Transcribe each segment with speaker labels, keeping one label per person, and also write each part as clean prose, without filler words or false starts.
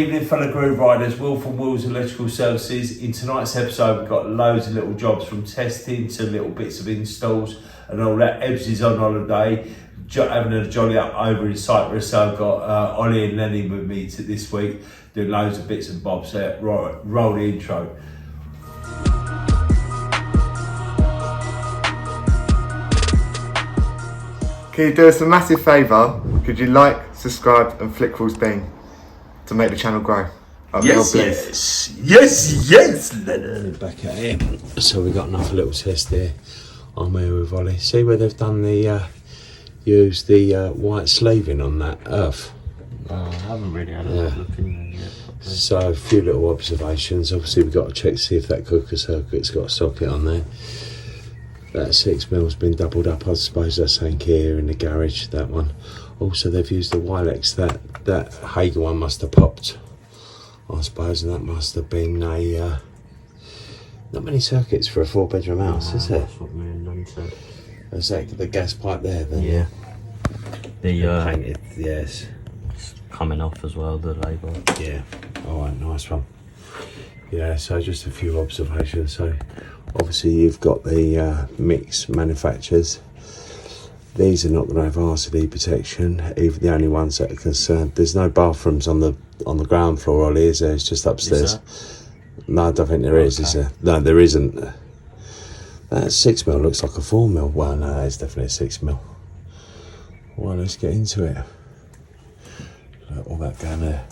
Speaker 1: Evening fellow groove riders, Will from Will's Electrical Services. In tonight's episode we've got loads of little jobs from testing to little bits of installs and all that. Ebbs is on holiday, having a jolly up over in Cyprus, so I've got Ollie and Lenny with me this week doing loads of bits and bobs. Roll the intro.
Speaker 2: Can you do us a massive favour? Could you like, subscribe and flick Will's bean to make the channel grow?
Speaker 1: Yes. Back at it. So we've got another little test here. I'm here with Ollie. See where they've done the used the white sleeving on that earth.
Speaker 3: I haven't really had a look in there yet.
Speaker 1: So a few little observations. Obviously we've got to check to see if that cooker circuit's got a socket on there. That 6mm's been doubled up, I suppose that's saying here in the garage, that one. Also they've used the Wilex, that Hager one must have popped, I suppose, and that must have been a, not many circuits for a 4-bedroom house, is it?
Speaker 3: That's what me and Nan said.
Speaker 1: Is that the gas pipe there then?
Speaker 3: Yeah. The
Speaker 1: painted, yes.
Speaker 3: It's coming off as well, the label.
Speaker 1: Yeah, alright, nice one. Yeah, so just a few observations. So obviously you've got the mix manufacturers. These are not going to have RCD protection, even the only ones that are concerned. There's no bathrooms on the ground floor, Ollie, is there? It's just upstairs. No, I don't think there is there? No, there isn't. That 6mm looks like a 4mm. Well, no, it's definitely a 6mm. Well, let's get into it. Look, all that going there.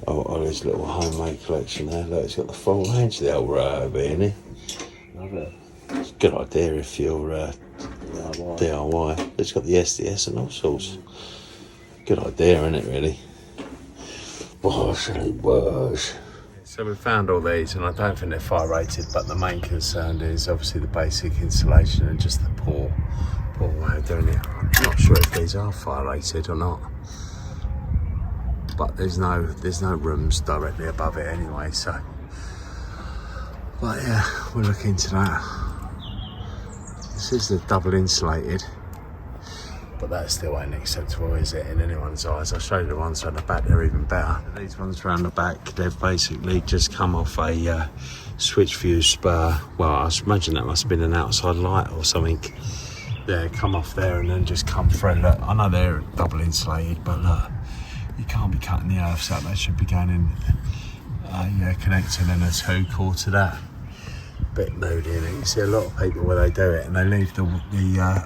Speaker 1: Ollie's little homemade collection there. Look, it's got the full range of the old Rover, isn't it?
Speaker 3: Love it.
Speaker 1: It's a good idea if you're DIY. It's got the SDS and all sorts. Good idea, isn't it, really? So we found all these, and I don't think they're fire rated, but the main concern is obviously the basic insulation and just the poor way of doing it. I'm not sure if these are fire rated or not, but there's no rooms directly above it anyway, so. But yeah, we'll look into that. This is the double insulated, but that still ain't acceptable, is it, in anyone's eyes? I'll show you the ones on the back, they're even better. These ones around the back, they've basically just come off a switch fuse spur. Well, I imagine that must have been an outside light or something. Yeah, come off there and then just come through. Look, I know they're double insulated, but look, you can't be cutting the earths out. They should be going in, connecting in a 2-core to that. Bit moody, and you see a lot of people where they do it and they leave the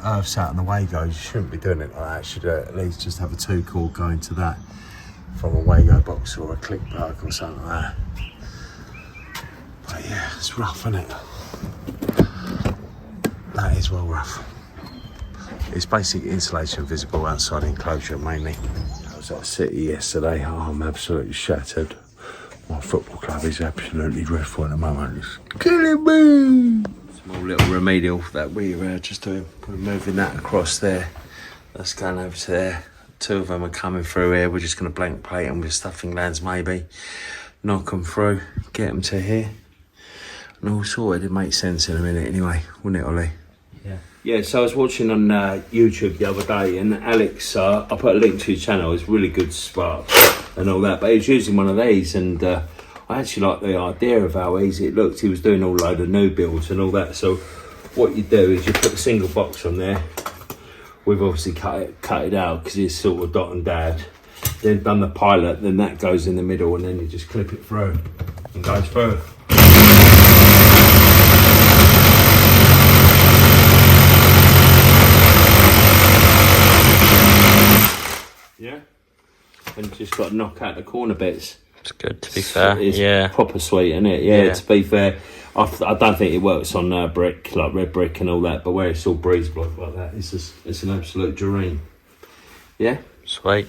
Speaker 1: earths out and the Wago. You shouldn't be doing it like that. You should at least just have a 2-core going to that from a Wago box or a click plug or something like that. But yeah, it's rough, isn't it? That is well rough. It's basic insulation visible outside enclosure mainly. I was at City yesterday. Oh, I'm absolutely shattered. My football club is absolutely dreadful at the moment. It's killing me! Small little remedial that we're just doing. We're moving that across there. That's going over to there. 2 of them are coming through here. We're just going to blank plate them with stuffing glands maybe. Knock them through, get them to here. And all sorted. It makes sense in a minute anyway, wouldn't it, Ollie? Yeah, so I was watching on YouTube the other day, and Alex, I put a link to his channel, it's really good spark and all that, but he was using one of these, and I actually like the idea of how easy it looked. He was doing all load of new builds and all that, so what you do is you put a single box on there. We've obviously cut it out because it's sort of dot and dad. Then done the pilot, then that goes in the middle, and then you just clip it through and goes through. Yeah, and just got to knock out the corner bits.
Speaker 3: It's good, to be fair.
Speaker 1: It's proper sweet, isn't it? Yeah, to be fair, I don't think it works on brick, like red brick and all that, but where it's all breeze block like that, it's an absolute dream. Yeah?
Speaker 3: Sweet.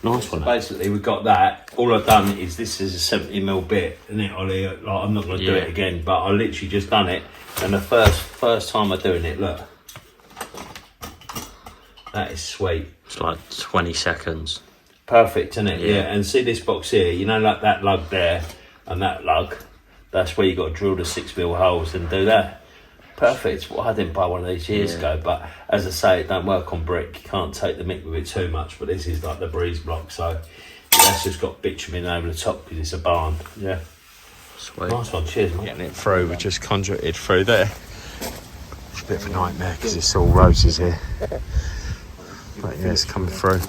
Speaker 1: Nice one. So basically, we've got that. All I've done is, this is a 70mm bit, isn't it, Ollie? Like, I'm not going to do it again, but I literally just done it, and the first time I'm doing it, look. That is sweet.
Speaker 3: It's like 20 seconds.
Speaker 1: Perfect, isn't it? Yeah. And see this box here, you know, like that lug there and that lug, that's where you got to drill the 6mm holes and do that. Perfect. Well, I didn't buy one of these years ago, but as I say, it don't work on brick. You can't take the mick with it too much, but this is like the breeze block, so it That's just got bitumen over the top because it's a barn. Yeah.
Speaker 3: Sweet.
Speaker 1: Nice one, cheers, mate. Getting it through, we just conduited through there. It's a bit of a nightmare because it's all roses here. But yeah, it's coming through.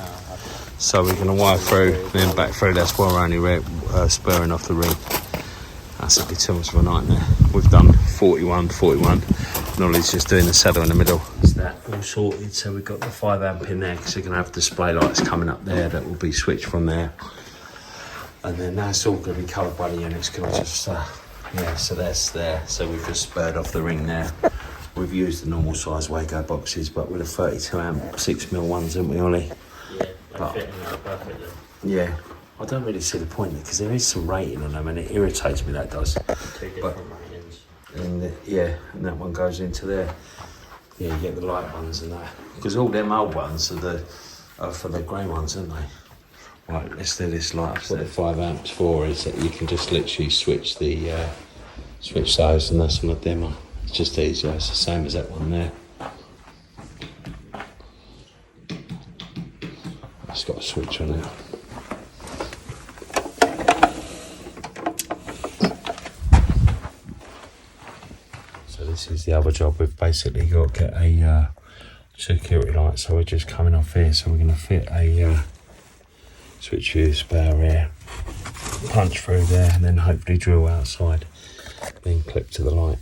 Speaker 1: So we're going to wire through, then back through. That's why we're only spurring off the ring. That's a bit too much of a nightmare. We've done 41. Nolly's just doing the saddle in the middle. Is that all sorted? So we've got the 5 amp in there because we're going to have display lights coming up there that will be switched from there. And then that's all going to be covered by the units. Can I just, yeah, so that's there. So we've just spurred off the ring there. We've used the normal size Wago boxes, but with a 32 amp 6mm ones, haven't we, Ollie?
Speaker 3: Yeah, they fit in there perfectly.
Speaker 1: Yeah. I don't really see the point because there is some rating on them and it irritates me, that does.
Speaker 3: 2 different ratings.
Speaker 1: And yeah, and that one goes into there. Yeah, you get the light ones and that. Because all them old ones are for the grey ones, aren't they? Right, let's do this light. What the 5 amps for is that you can just literally switch those, and that's on the dimmer. It's just easier. It's the same as that one there. It's got a switch on it. So this is the other job. We've basically got to get a security light. So we're just coming off here. So we're going to fit a switch fuse bar here, punch through there, and then hopefully drill outside, then clip to the light.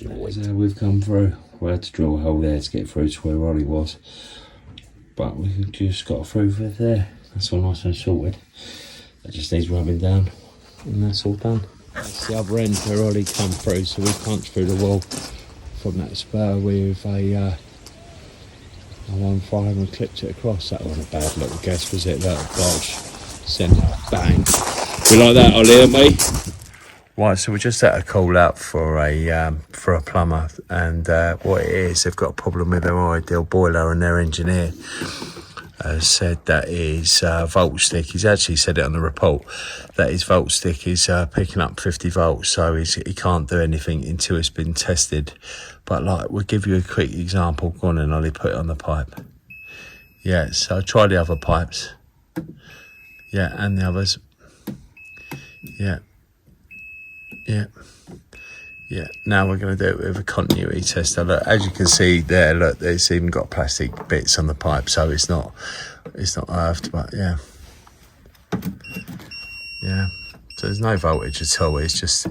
Speaker 1: We've come through. We had to drill a hole there to get through to where Ollie was, but we just got through with there. That's all nice and sorted. That just needs rubbing down, and that's all done. That's the other end where Ollie come through, so we punched through the wall from that spur with a 1.5 and clipped it across. That wasn't a bad little guess, was it? That dodge, centre, bang. We like that, Ollie, haven't we? Right, so we're just at a call out for a plumber, and what it is, they've got a problem with their ideal boiler, and their engineer said that his volt stick, he's actually said it on the report, that his volt stick is picking up 50 volts, so he can't do anything until it's been tested. But like, we'll give you a quick example. Go on and Ollie, put it on the pipe. Yeah, so try the other pipes. Yeah, and the others. Yeah. Yeah. Yeah, now we're going to do it with a continuity tester. Look, as you can see there, look, there's even got plastic bits on the pipe, so it's not earthed, but yeah. Yeah. So there's no voltage at all. It's just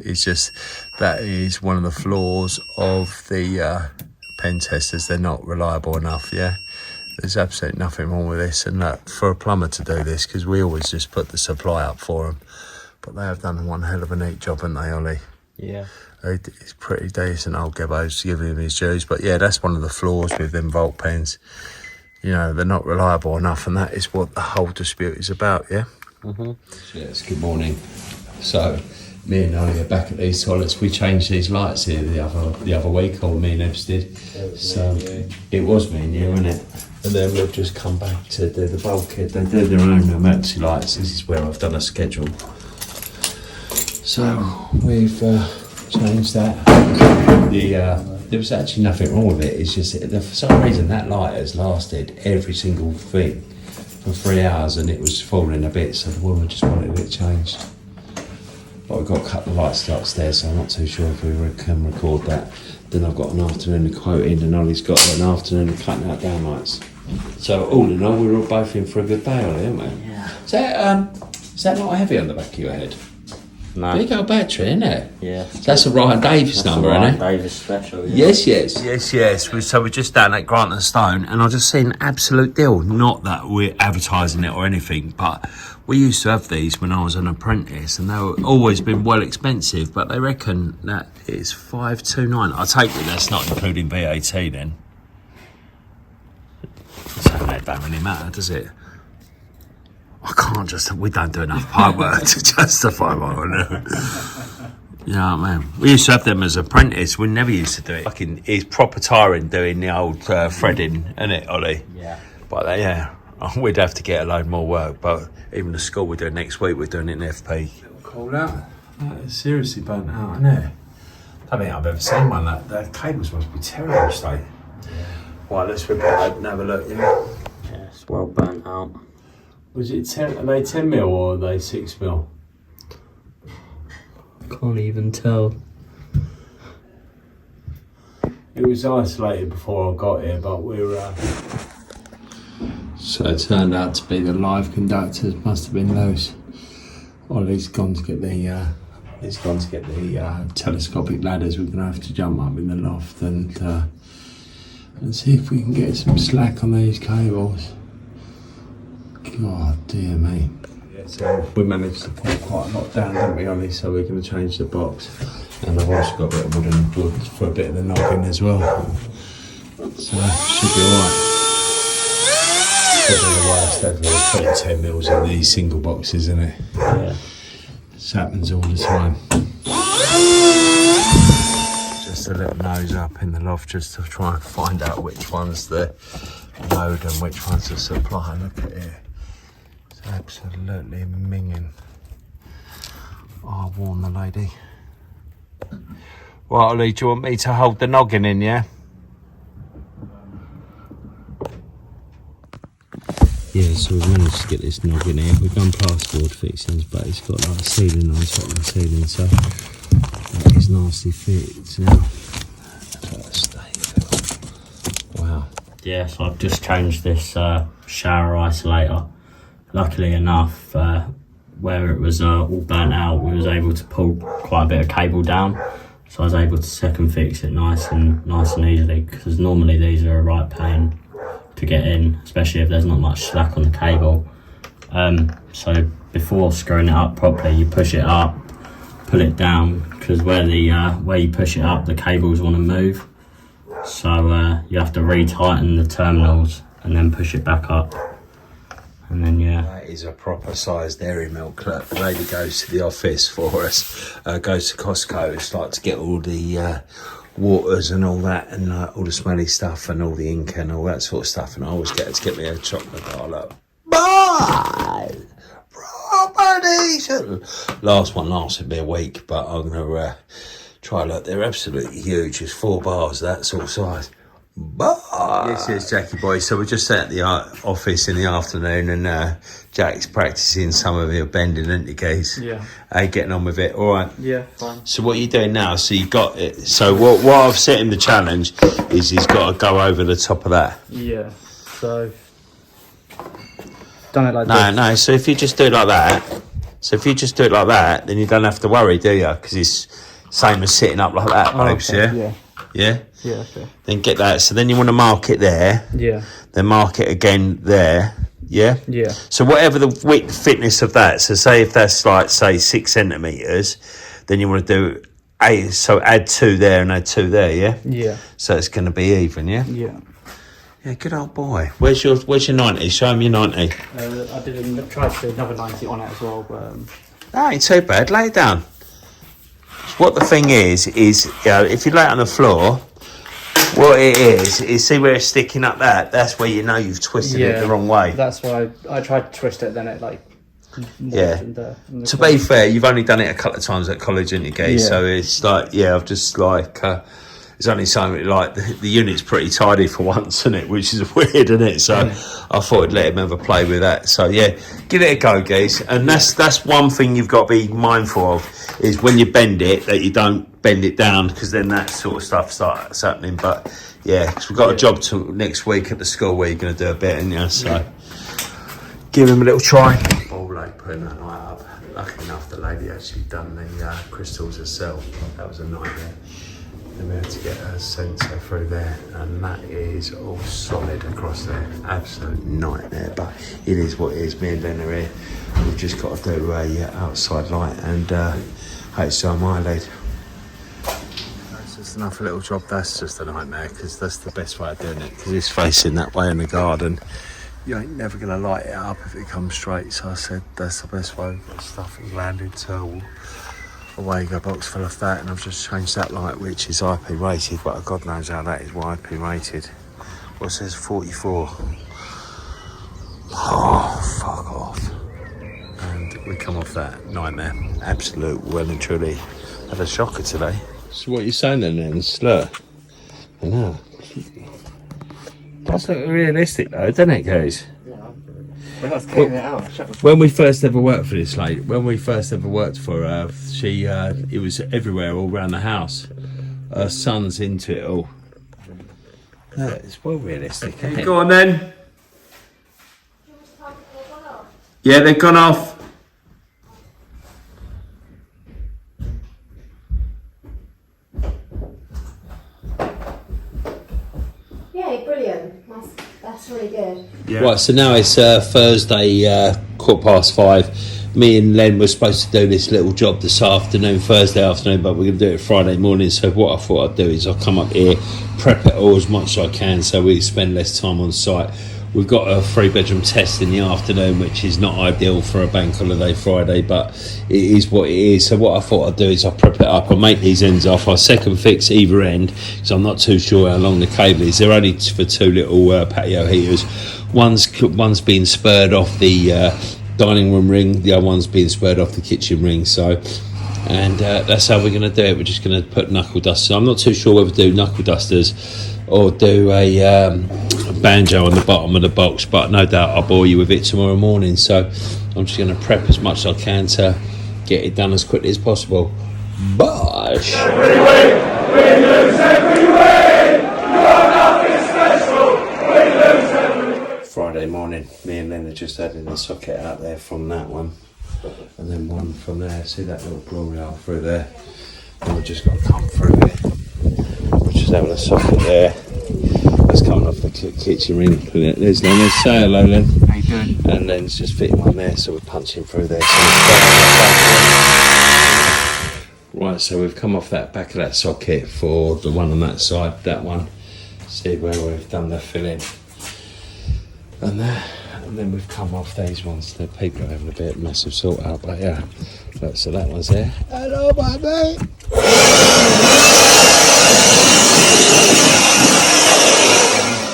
Speaker 1: that is one of the flaws of the pen testers. They're not reliable enough. Yeah, there's absolutely nothing wrong with this. And look, for a plumber to do this, because we always just put the supply up for them, but they have done one hell of a neat job, haven't they, Ollie?
Speaker 3: Yeah.
Speaker 1: It's pretty decent, old Gebbo's, giving him his dues. But yeah, that's one of the flaws with them volt pens. You know, they're not reliable enough, and that is what the whole dispute is about. Yeah. Yes. Good morning. So, me and Ollie are back at these toilets. We changed these lights here the other week, or me and Ebs did. So it was me and you, wasn't it? And then we've just come back to do the bulkhead. They do their own emergency lights. This is where I've done a schedule. So we've changed that. There was actually nothing wrong with it. It's just that for some reason that light has lasted every single thing for 3 hours, and it was falling a bit. So the woman just wanted it changed. But we've got a couple of lights upstairs, so I'm not too sure if we can record that. Then I've got an afternoon of quoting, and Ollie's got an afternoon of cutting out downlights. So all in all, we're all both in for a good day, Ollie, aren't we?
Speaker 3: Yeah.
Speaker 1: Is that not heavy on the back of your head?
Speaker 3: No.
Speaker 1: Big old battery, isn't it?
Speaker 3: Yeah.
Speaker 1: That's a Ryan Davis number, isn't it?
Speaker 3: Ryan Davis special. Yeah.
Speaker 1: Yes. So we're just down at Grant and Stone, and I just seen an absolute deal. Not that we're advertising it or anything, but we used to have these when I was an apprentice, and they've always been well expensive. But they reckon that it's $529. I take it that's not including VAT then. So that don't really matter, does it? We don't do enough pipe work to justify what we do. You know what I mean? We used to have them as apprentice. We never used to do it. Fucking, it's proper tiring doing the old threading, isn't it, Ollie?
Speaker 3: Yeah.
Speaker 1: But yeah, we'd have to get a load more work. But even the school we're doing next week, we're doing it in FP. Cold out. That is seriously burnt out, isn't it? I don't think I've ever seen one. The cables must be terrible state. Yeah. Right, let's rip it open and have a look, yeah?
Speaker 3: Yeah, it's well burnt out.
Speaker 1: Was it 10? Are they 10 mil or are they 6 mil?
Speaker 3: Can't even tell.
Speaker 1: It was isolated before I got here, but we're. So it turned out to be the live conductors must have been loose. Ollie's gone to get the. He's gone to get the telescopic ladders. We're gonna have to jump up in the loft and see if we can get some slack on these cables. God dear me. Yeah, so we managed to pull quite a lot down, didn't we, Ollie? So we're going to change the box. And I've also got a bit of wooden wood for a bit of the noggin as well. So should be alright. Probably the worst ever. We're putting 10 mils in these single boxes, isn't it?
Speaker 3: Yeah.
Speaker 1: This happens all the time. Just a little nose up in the loft just to try and find out which one's the load and which one's the supply. Look at it. It's absolutely minging. I'll warn the lady. Right, Ollie, do you want me to hold the noggin in, yeah?
Speaker 3: Yeah, so we've managed to get this noggin here. We've done plasterboard fixings, but it's got like a ceiling on top of the ceiling, so that is nasty fits now. Wow. Yeah, so I've just changed this shower isolator. Luckily enough, where it was all burnt out, we was able to pull quite a bit of cable down. So I was able to second fix it nice and easily, because normally these are a right pain to get in, especially if there's not much slack on the cable. So before screwing it up properly, you push it up, pull it down, because where you push it up, the cables want to move. So you have to re-tighten the terminals and then push it back up. And then, yeah.
Speaker 1: That is a proper sized dairy milk that the lady goes to the office for us, goes to Costco. It's like to get all the waters and all that, and all the smelly stuff and all the ink and all that sort of stuff. And I always get her to get me a chocolate bar. Like, bye! Properties! Last one lasted me a week, but I'm going to try. Look, they're absolutely huge. It's 4 bars, that sort of size. Bye. Yes, Jackie boy. So we're just at the office in the afternoon, and Jack's practicing some of your bending, isn't he, guys?
Speaker 4: Yeah.
Speaker 1: How you getting on with it? All right.
Speaker 4: Yeah, fine.
Speaker 1: So what are you doing now? So you got it. So what I've set him the challenge is he's got to go over the top of that.
Speaker 4: Yeah. So done it like this.
Speaker 1: No. So if you just do it like that, then you don't have to worry, do you? Because it's same as sitting up like that, babes.
Speaker 4: Okay,
Speaker 1: Yeah.
Speaker 4: yeah.
Speaker 1: Yeah.
Speaker 4: Yeah, okay.
Speaker 1: Then get that. So then you want to mark it there.
Speaker 4: Yeah.
Speaker 1: Then mark it again there. Yeah.
Speaker 4: Yeah.
Speaker 1: So whatever the width thickness of that. So say if that's like say 6 centimeters, then you want to do 8. So add 2 there and add 2 there. Yeah.
Speaker 4: Yeah.
Speaker 1: So it's going to be even. Yeah.
Speaker 4: Yeah.
Speaker 1: Yeah. Good old boy. Where's your 90? Show him your 90.
Speaker 4: I did try to do another 90 on it as well, but
Speaker 1: That ain't too bad. Lay it down. What the thing is if you lay it on the floor, what it is see where it's sticking up that's where you know you've twisted it the wrong way.
Speaker 4: that's why I tried to twist it, then it like
Speaker 1: Yeah.
Speaker 4: in the
Speaker 1: To be fair, you've only done it a couple of times at college, haven't you, guys?
Speaker 4: Yeah.
Speaker 1: So it's like, I've just like, it's only something like the unit's pretty tidy for once, isn't it? Which is weird, isn't it? So I thought I'd let him have a play with that. So yeah, give it a go, guys. And that's one thing you've got to be mindful of, is when you bend it, that you don't bend it down, because then that sort of stuff starts happening. But yeah, because we've got a job to next week at the school where you're going to do a bit, and so give him a little try. All like putting that light up. Lucky enough, the lady actually done the crystals herself. That was a nightmare. Then we had to get a sensor through there, and that is all solid across there. Absolute nightmare, but it is what it is. Me and Ben are here. We've just got to do a outside light and HDMI lead. That's just another little job. That's just a nightmare, because that's the best way of doing it, because it's facing that way in the garden. You ain't never going to light it up if it comes straight. So I said that's the best way. We've got stuff in landing tool, a Wago box full of that, and I've just changed that light, which is IP rated, but God knows how that is IP rated. What says 44? Oh, fuck off. And we come off that nightmare. Absolute well and truly had a shocker today. So what are you saying then, Slur? I know. Does look realistic though, doesn't it, guys?
Speaker 2: When I was cleaning it out, shut the
Speaker 1: When we first ever worked for this lady, when we first ever worked for her, it was everywhere, all around the house. Her son's into it all. It's well realistic, isn't it? Go on then. Yeah, they've gone off.
Speaker 5: Yeah, brilliant. That's really good.
Speaker 1: Yeah. Right, so now it's Thursday, 5:15. Me and Len were supposed to do this little job this afternoon, Thursday afternoon, but we're going to do it Friday morning. So what I thought I'd do is I'll come up here, prep it all as much as I can so we spend less time on site. We've got a 3-bedroom test in the afternoon, which is not ideal for a bank holiday Friday, but it is what it is. So what I thought I'd do is I'll prep it up, I'll make these ends off, I'll second fix either end, because I'm not too sure how long the cable is. They're only for 2 little patio heaters. One's being spurred off the dining room ring, the other one's being spurred off the kitchen ring. So, and that's how we're going to do it. We're just going to put knuckle dusters. I'm not too sure whether to do knuckle dusters or do a banjo on the bottom of the box, but no doubt I'll bore you with it tomorrow morning. So I'm just going to prep as much as I can to get it done as quickly as possible. Bosh!
Speaker 6: Every week, we lose every week. You're nothing special. We lose every week.
Speaker 1: Friday morning, me and Len are just adding the socket out there from that one, and then one from there. See that little glory hole through there? And we've just got to come through it. We're just having a socket there. That's coming off the kitchen ring. There's Len. There's say hello, Len.
Speaker 4: How you doing?
Speaker 1: And Len's just fitting one there, so we're punching through there. Right, so we've come off that back of that socket for the one on that side, that one. See where we've done the filling. And then we've come off these ones. The people are having a bit of massive sort out, but yeah. Look, so that one's there. Hello, my mate.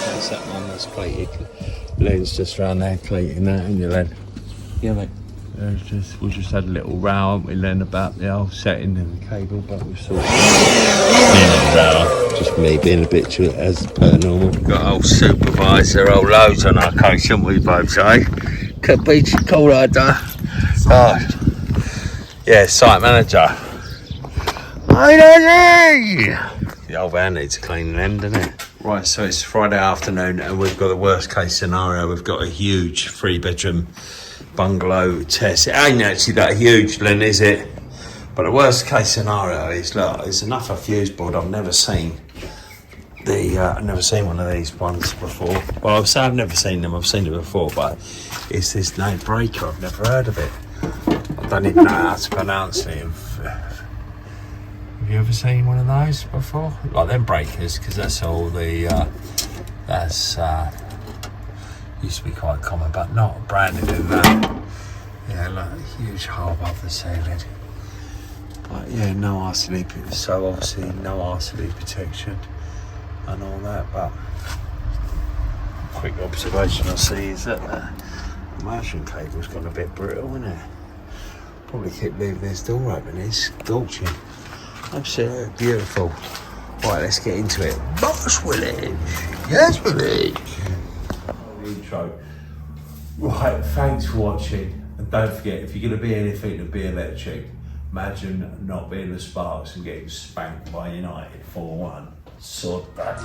Speaker 1: That's that one that's plated. Len's just round there plating that, ain't you, Len?
Speaker 4: Yeah, mate.
Speaker 1: We just had a little row, haven't we, Len, about the old setting and the cable, but we've sort of just me being a bit as per normal. Got old supervisor, old loads on our case, haven't we, babes, eh? Could be cool like that. Oh, yeah, site manager. The old van needs a cleaning end, doesn't it? Right, so it's Friday afternoon and we've got the worst case scenario. We've got a huge 3-bedroom bungalow test. It ain't actually that huge, Len, is it? But the worst case scenario is, look, it's enough a fuse board. I've never seen I've never seen one of these ones before. Well, I've never seen them. I've seen it before, but it's this name breaker. I've never heard of it. I don't even know how to pronounce it. Have you ever seen one of those before? Like them breakers, because that's all the used to be quite common, but not branded in that. Yeah, look, a huge hole above the ceiling. But yeah, no RCD, so obviously no RCD protection and all that. But quick observation I see is that the immersion cable's gone a bit brittle, isn't it? Probably keep leaving this door open. It's scorching. Absolutely beautiful. Right, let's get into it. Boss Willie. Yes, Willie. Intro. Right, thanks for watching, and don't forget, if you're going to be anything to be electric, imagine not being the Sparks and getting spanked by United 4-1. Sod that.